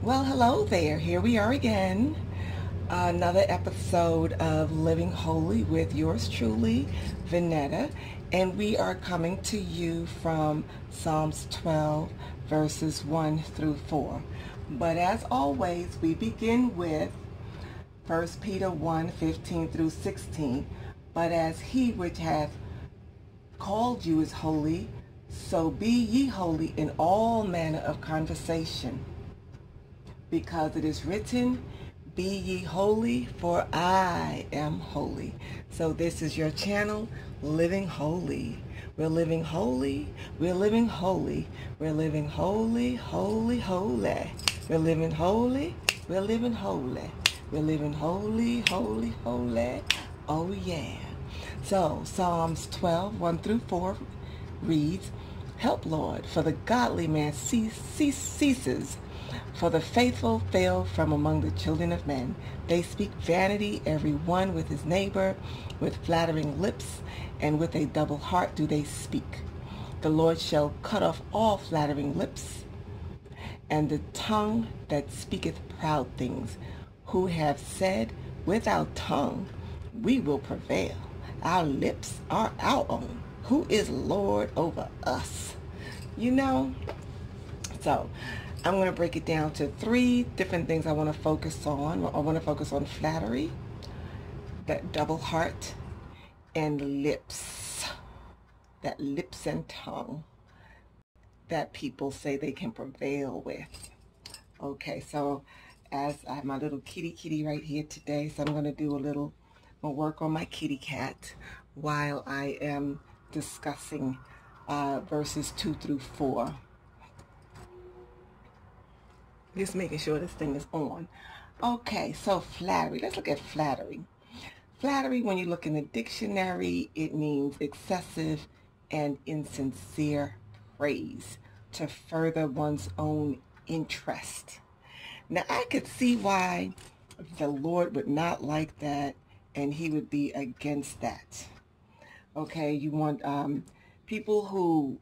Well, hello there. Here we are again. Another episode of Living Holy with yours truly, Vanetta. And we are coming to you from Psalms 12, verses 1 through 4. But as always, we begin with 1 Peter 1, 15 through 16. But as he which hath called you is holy, so be ye holy in all manner of conversation. Because it is written, be ye holy, for I am holy. So this is your channel, Living Holy. We're living holy. We're living holy. We're living holy, holy, holy. We're living holy. We're living holy. We're living holy, holy, holy. Oh yeah. So Psalms 12, 1 through 4 reads, help, Lord, for the godly man ceases. For the faithful fail from among the children of men. They speak vanity, every one with his neighbor, with flattering lips, and with a double heart do they speak. The Lord shall cut off all flattering lips, and the tongue that speaketh proud things, who have said, with our tongue we will prevail. Our lips are our own. Who is Lord over us? So I'm going to break it down to 3 different things I want to focus on. I want to focus on flattery, that double heart, and lips. That lips and tongue that people say they can prevail with. Okay, so as I have my little kitty right here today, so I'm going to do a little work on my kitty cat while I am discussing verses 2 through 4. Just making sure this thing is on. Okay, so flattery. Let's look at flattery. Flattery, when you look in the dictionary, it means excessive and insincere praise to further one's own interest. Now, I could see why the Lord would not like that, and he would be against that. Okay, you want people who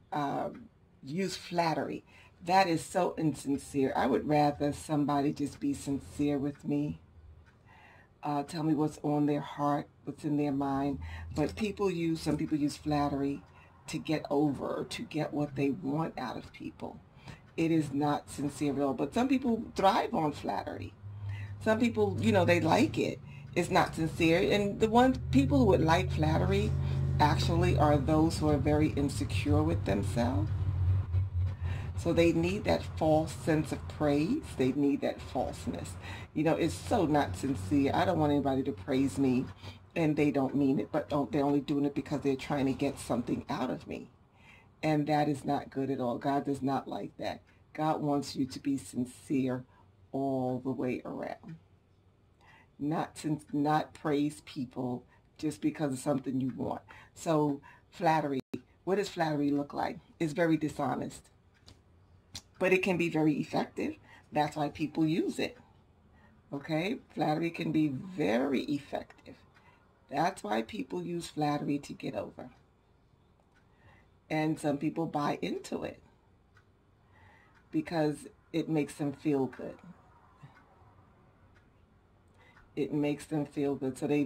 use flattery. That is so insincere. I would rather somebody just be sincere with me. Tell me what's on their heart, what's in their mind. But some people use flattery to get over, or to get what they want out of people. It is not sincere at all. But some people thrive on flattery. Some people, they like it. It's not sincere. And the people who would like flattery actually are those who are very insecure with themselves. So they need that false sense of praise. They need that falseness. It's so not sincere. I don't want anybody to praise me and they don't mean it, but they're only doing it because they're trying to get something out of me. And that is not good at all. God does not like that. God wants you to be sincere all the way around. Not praise people just because of something you want. So flattery, what does flattery look like? It's very dishonest. But it can be very effective. That's why people use it. Okay? Flattery can be very effective. That's why people use flattery to get over. And some people buy into it because it makes them feel good. It makes them feel good. So they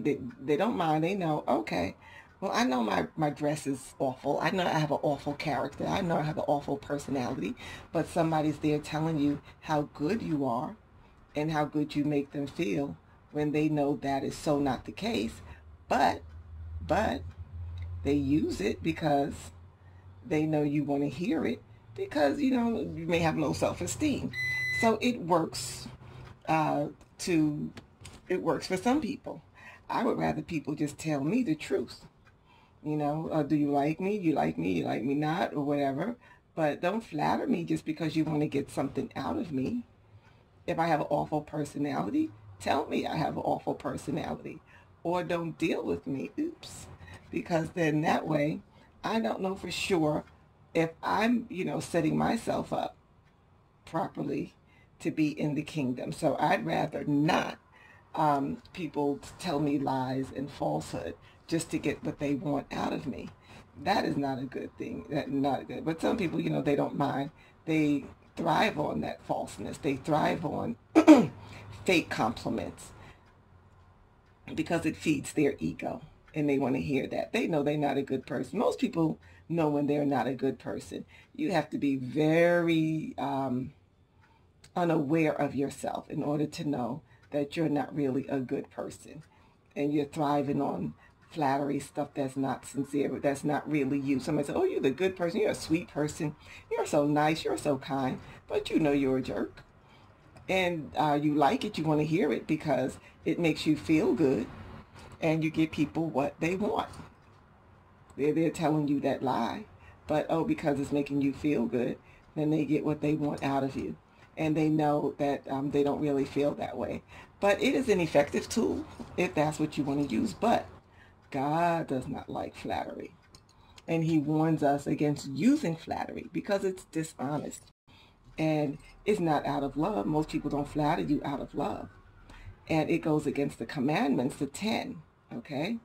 don't mind. They know, okay, well, I know my dress is awful. I know I have an awful character. I know I have an awful personality. But somebody's there telling you how good you are and how good you make them feel when they know that is so not the case. But they use it because they know you want to hear it, because, you may have low self-esteem. So it works it works for some people. I would rather people just tell me the truth. Do you like me? You like me? You like me not? Or whatever. But don't flatter me just because you want to get something out of me. If I have an awful personality, tell me I have an awful personality. Or don't deal with me. Oops. Because then that way, I don't know for sure if I'm, setting myself up properly to be in the kingdom. So I'd rather not people tell me lies and falsehood just to get what they want out of me. That is not a good thing. That's not good. But some people, they don't mind. They thrive on that falseness. They thrive on fake compliments because it feeds their ego, and they want to hear that. They know they're not a good person. Most people know when they're not a good person. You have to be very unaware of yourself in order to know that you're not really a good person, and you're thriving on flattery, stuff that's not sincere, that's not really you. Somebody says, oh, you're the good person, you're a sweet person, you're so nice, you're so kind, but you know you're a jerk. And you like it, you want to hear it because it makes you feel good, and you give people what they want. They're telling you that lie, but because it's making you feel good, then they get what they want out of you. And they know that they don't really feel that way. But it is an effective tool if that's what you want to use. But God does not like flattery. And he warns us against using flattery because it's dishonest. And it's not out of love. Most people don't flatter you out of love. And it goes against the commandments, the 10, okay?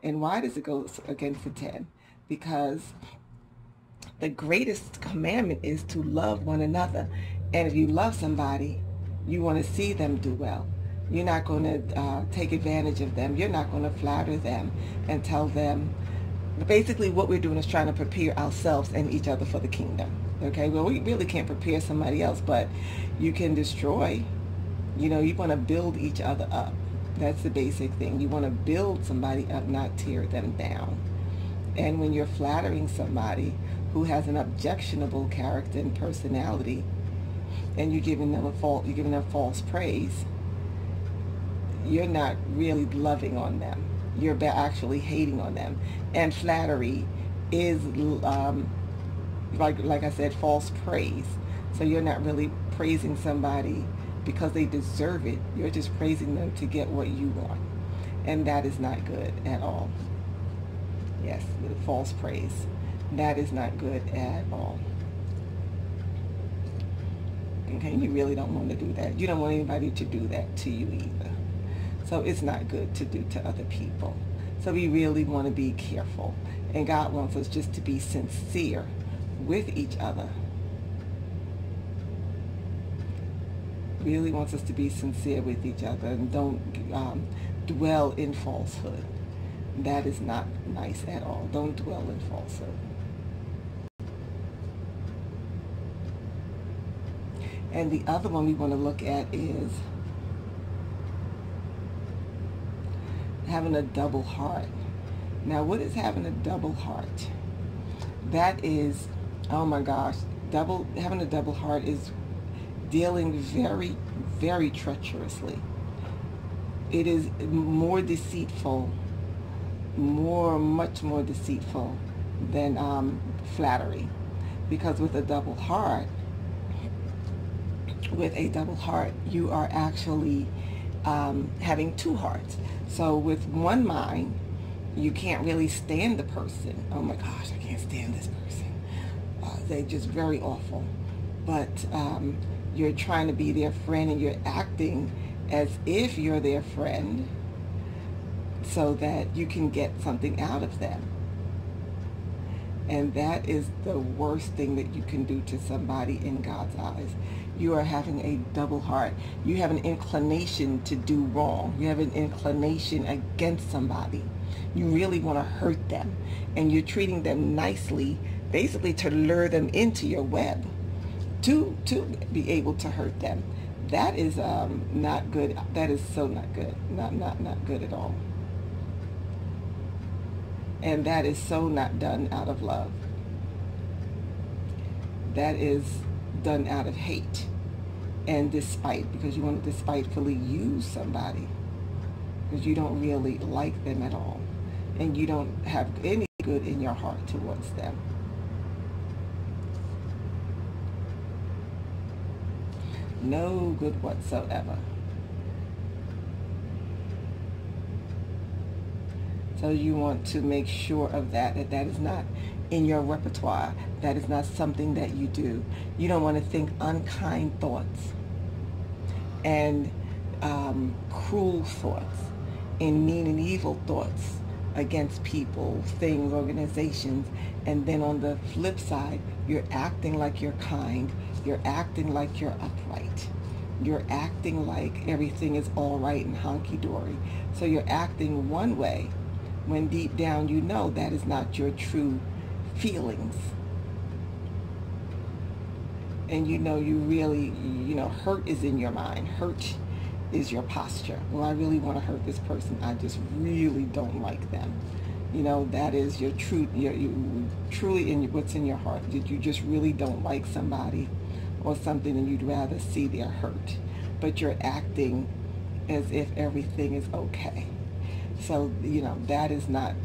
And why does it go against the 10? Because the greatest commandment is to love one another. And if you love somebody, you want to see them do well. You're not going to take advantage of them. You're not going to flatter them and tell them. Basically, what we're doing is trying to prepare ourselves and each other for the kingdom. Okay, well, we really can't prepare somebody else, but you can destroy. You know, you want to build each other up. That's the basic thing. You want to build somebody up, not tear them down. And when you're flattering somebody who has an objectionable character and personality, and you're giving them false praise, you're not really loving on them. You're actually hating on them. And flattery is, like I said, false praise. So you're not really praising somebody because they deserve it. You're just praising them to get what you want. And that is not good at all. Yes, false praise. That is not good at all. Okay, you really don't want to do that. You don't want anybody to do that to you either. So it's not good to do to other people. So we really want to be careful. And God wants us just to be sincere with each other. Really wants us to be sincere with each other and don't dwell in falsehood. That is not nice at all. Don't dwell in falsehood. And the other one we want to look at is having a double heart. Now, what is having a double heart? That is, oh my gosh, having a double heart is dealing very, very treacherously. It is more deceitful, much more deceitful than flattery. Because with a double heart, you are actually having two hearts. So with one mind, you can't really stand the person. Oh my gosh, I can't stand this person. They're just very awful. But you're trying to be their friend, and you're acting as if you're their friend so that you can get something out of them. And that is the worst thing that you can do to somebody in God's eyes. You are having a double heart. You have an inclination to do wrong. You have an inclination against somebody. You really want to hurt them. And you're treating them nicely, basically to lure them into your web, to be able to hurt them. That is not good. That is so not good. Not good at all. And that is so not done out of love. That is done out of hate and despite, because you want to despitefully use somebody because you don't really like them at all, and you don't have any good in your heart towards them. No good whatsoever. So you want to make sure of that is not in your repertoire. That is not something that you do. You don't want to think unkind thoughts and cruel thoughts and mean and evil thoughts against people, things, organizations. And then on the flip side, you're acting like you're kind You're acting like you're upright. You're acting like everything is all right and honky-dory. So you're acting one way when deep down you know that is not your true feelings. And you know you really, hurt is in your mind. Hurt is your posture. Well, I really want to hurt this person. I just really don't like them. That is your truth. You truly in what's in your heart. That you just really don't like somebody or something, and you'd rather see their hurt. But you're acting as if everything is okay. So, that is not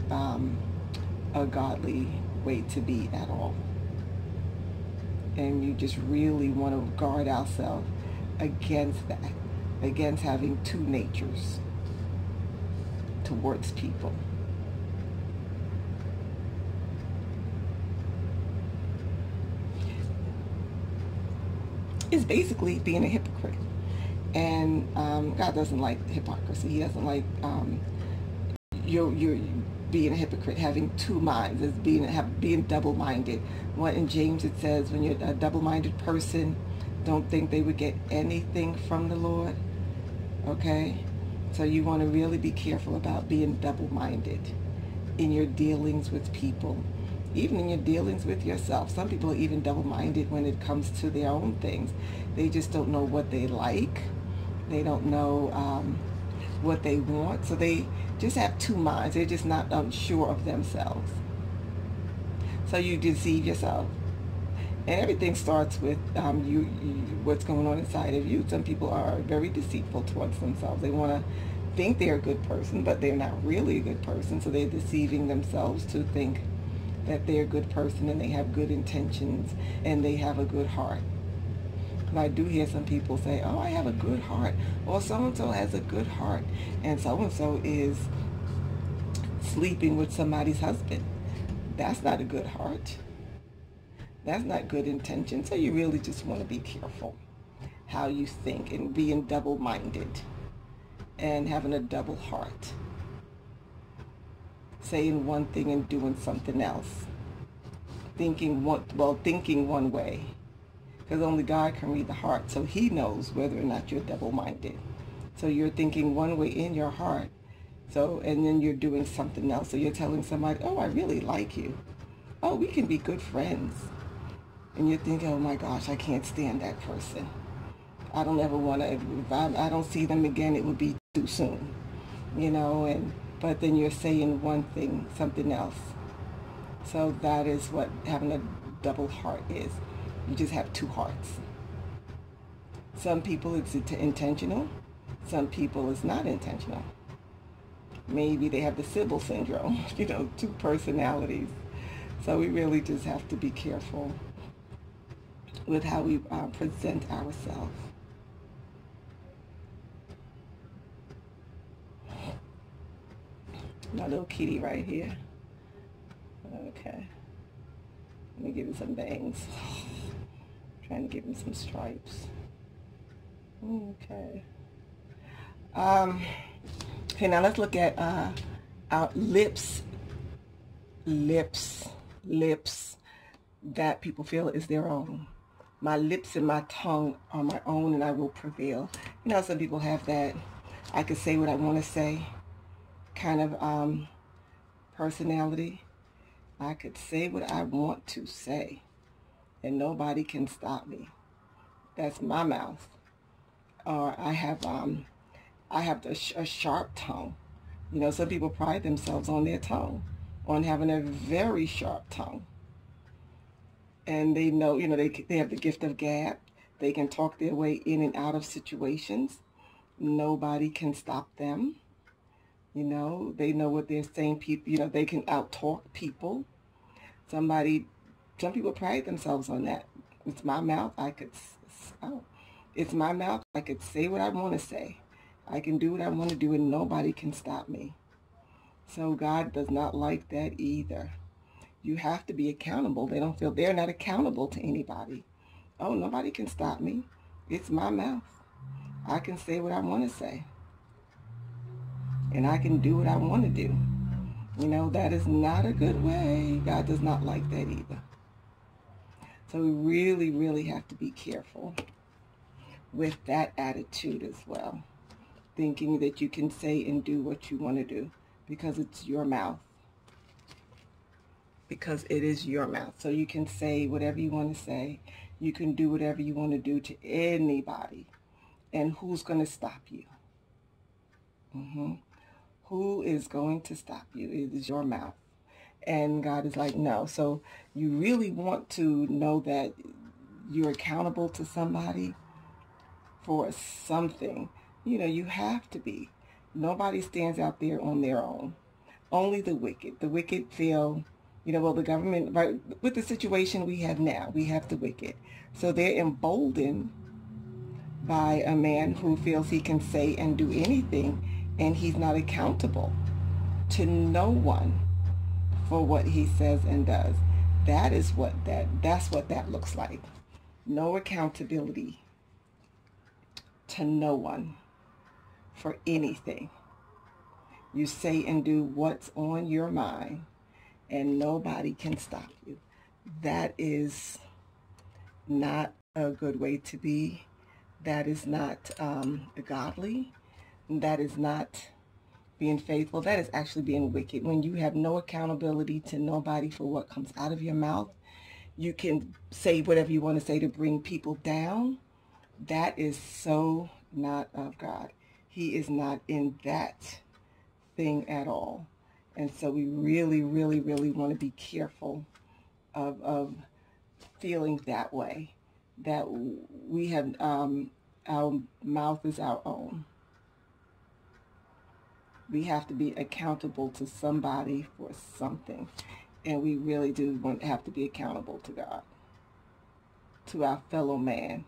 a godly way to be at all. And you just really want to guard ourselves against that, against having two natures towards people. Is basically being a hypocrite. And God doesn't like hypocrisy. He doesn't like you're being a hypocrite, having two minds, as being double-minded. What in James it says, when you're a double-minded person, don't think they would get anything from the Lord. Okay? So you want to really be careful about being double-minded in your dealings with people. Even in your dealings with yourself. Some people are even double-minded when it comes to their own things. They just don't know what they like. They don't know what they want. So they just have two minds. They're just not sure of themselves. So you deceive yourself. And everything starts with what's going on inside of you. Some people are very deceitful towards themselves. They want to think they're a good person, but they're not really a good person. So they're deceiving themselves to think that they're a good person and they have good intentions and they have a good heart. And I do hear some people say, oh, I have a good heart, or so-and-so has a good heart, and so-and-so is sleeping with somebody's husband. That's not a good heart. That's not good intention. So you really just want to be careful how you think and being double-minded and having a double heart. Saying one thing and doing something else. Thinking one way. Because only God can read the heart. So he knows whether or not you're double-minded. So you're thinking one way in your heart. And then you're doing something else. So you're telling somebody, oh, I really like you. Oh, we can be good friends. And you're thinking, oh my gosh, I can't stand that person. I don't ever want to, if I don't see them again, it would be too soon. But then you're saying one thing, something else. So that is what having a double heart is. You just have two hearts. Some people it's intentional. Some people it's not intentional. Maybe they have the Sybil syndrome, two personalities. So we really just have to be careful with how we present ourselves. My little kitty right here. Okay. Let me give him some bangs. Trying to give him some stripes. Okay. Okay, now let's look at our lips that people feel is their own. My lips and my tongue are my own and I will prevail. Some people have that I can say what I want to say kind of personality. I could say what I want to say and nobody can stop me. That's my mouth. Or I have a sharp tongue. Some people pride themselves on their tongue, on having a very sharp tongue. And they know, they have the gift of gab. They can talk their way in and out of situations. Nobody can stop them. They know what they're saying. People, they can out-talk people. Some people pride themselves on that. It's my mouth. It's my mouth. I could say what I want to say. I can do what I want to do and nobody can stop me. So God does not like that either. You have to be accountable. They don't feel they're not accountable to anybody. Oh, nobody can stop me. It's my mouth. I can say what I want to say. And I can do what I want to do. That is not a good way. God does not like that either. So we really, really have to be careful with that attitude as well. Thinking that you can say and do what you want to do because it's your mouth. Because it is your mouth. So you can say whatever you want to say. You can do whatever you want to do to anybody. And who's going to stop you? Who is going to stop you? It is your mouth. And God is like, no. So you really want to know that you're accountable to somebody for something. You know, you have to be. Nobody stands out there on their own. Only the wicked. The wicked feel, you know, well, the government, right, with the situation we have now, we have the wicked. So they're emboldened by a man who feels he can say and do anything, and he's not accountable to no one for what he says and does. That's what that looks like. No accountability to no one for anything. You say and do what's on your mind, and nobody can stop you. That is not a good way to be. That is not godly. That is not being faithful. That is actually being wicked. When you have no accountability to nobody for what comes out of your mouth, you can say whatever you want to say to bring people down. That is so not of God. He is not in that thing at all. And so we really, really, really want to be careful of feeling that way, that we have our mouth is our own. We have to be accountable to somebody for something, and we really do have to be accountable to God, to our fellow man.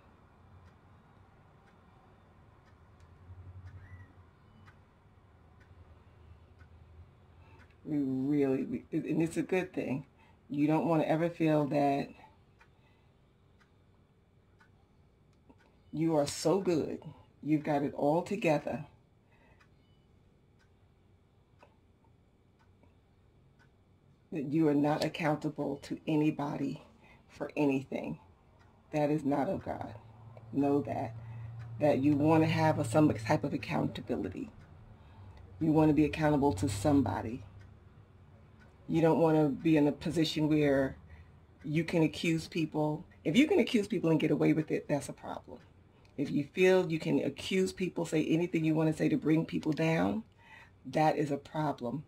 And it's a good thing. You don't want to ever feel that you are so good, you've got it all together, that you are not accountable to anybody for anything. That is not of God. Know that you want to have some type of accountability. You want to be accountable to somebody. You don't want to be in a position where you can accuse people. If you can accuse people and get away with it, that's a problem. If you feel you can accuse people, say anything you want to say to bring people down, that is a problem.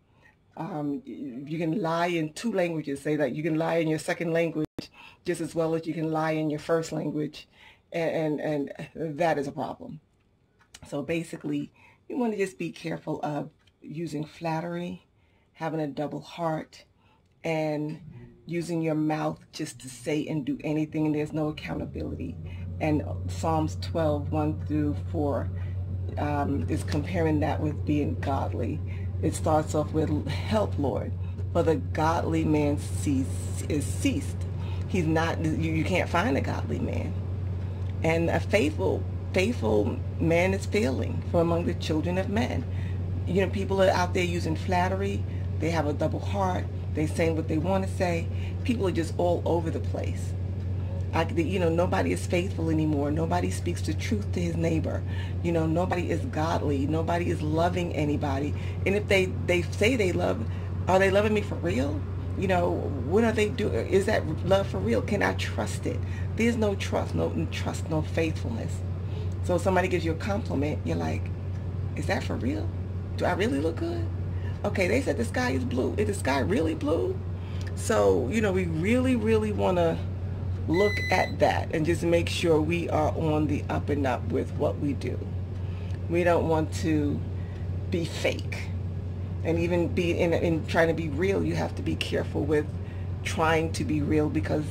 You can lie in 2 languages. Say that you can lie in your second language just as well as you can lie in your first language, and that is a problem. So basically, you want to just be careful of using flattery, having a double heart, and using your mouth just to say and do anything, and there's no accountability. And Psalms 12, 1-4 is comparing that with being godly. It starts off with, help, Lord, for the godly man is ceased. He's not, you can't find a godly man. And a faithful man is failing from among the children of men. You know, people are out there using flattery. They have a double heart. They're saying what they want to say. People are just all over the place. Nobody is faithful anymore. Nobody speaks the truth to his neighbor. You know, nobody is godly. Nobody is loving anybody. And if they say they love, are they loving me for real? You know, what are they doing? Is that love for real? Can I trust it? There's no trust, no faithfulness. So if somebody gives you a compliment, you're like, is that for real? Do I really look good? Okay, they said the sky is blue. Is the sky really blue? So, you know, we really, really want to look at that and just make sure we are on the up and up with what we do. We don't want to be fake. And even be in trying to be real, you have to be careful with trying to be real, because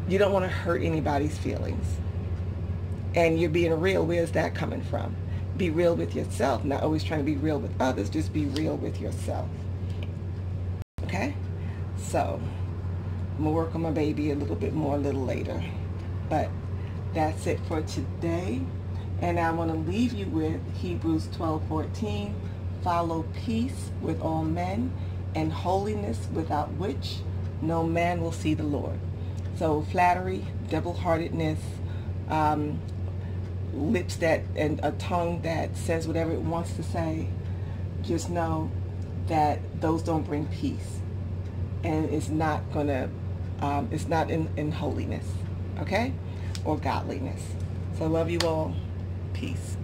you don't want to hurt anybody's feelings. And you're being real, where's that coming from? Be real with yourself, not always trying to be real with others, just be real with yourself. Okay? So, I'm going to work on my baby a little bit more a little later. But that's it for today. And I want to leave you with Hebrews 12:14. Follow peace with all men and holiness, without which no man will see the Lord. So flattery, double-heartedness, lips that, and a tongue that says whatever it wants to say, just know that those don't bring peace, and it's not gonna, it's not in holiness, okay, or godliness. So I love you all. Peace.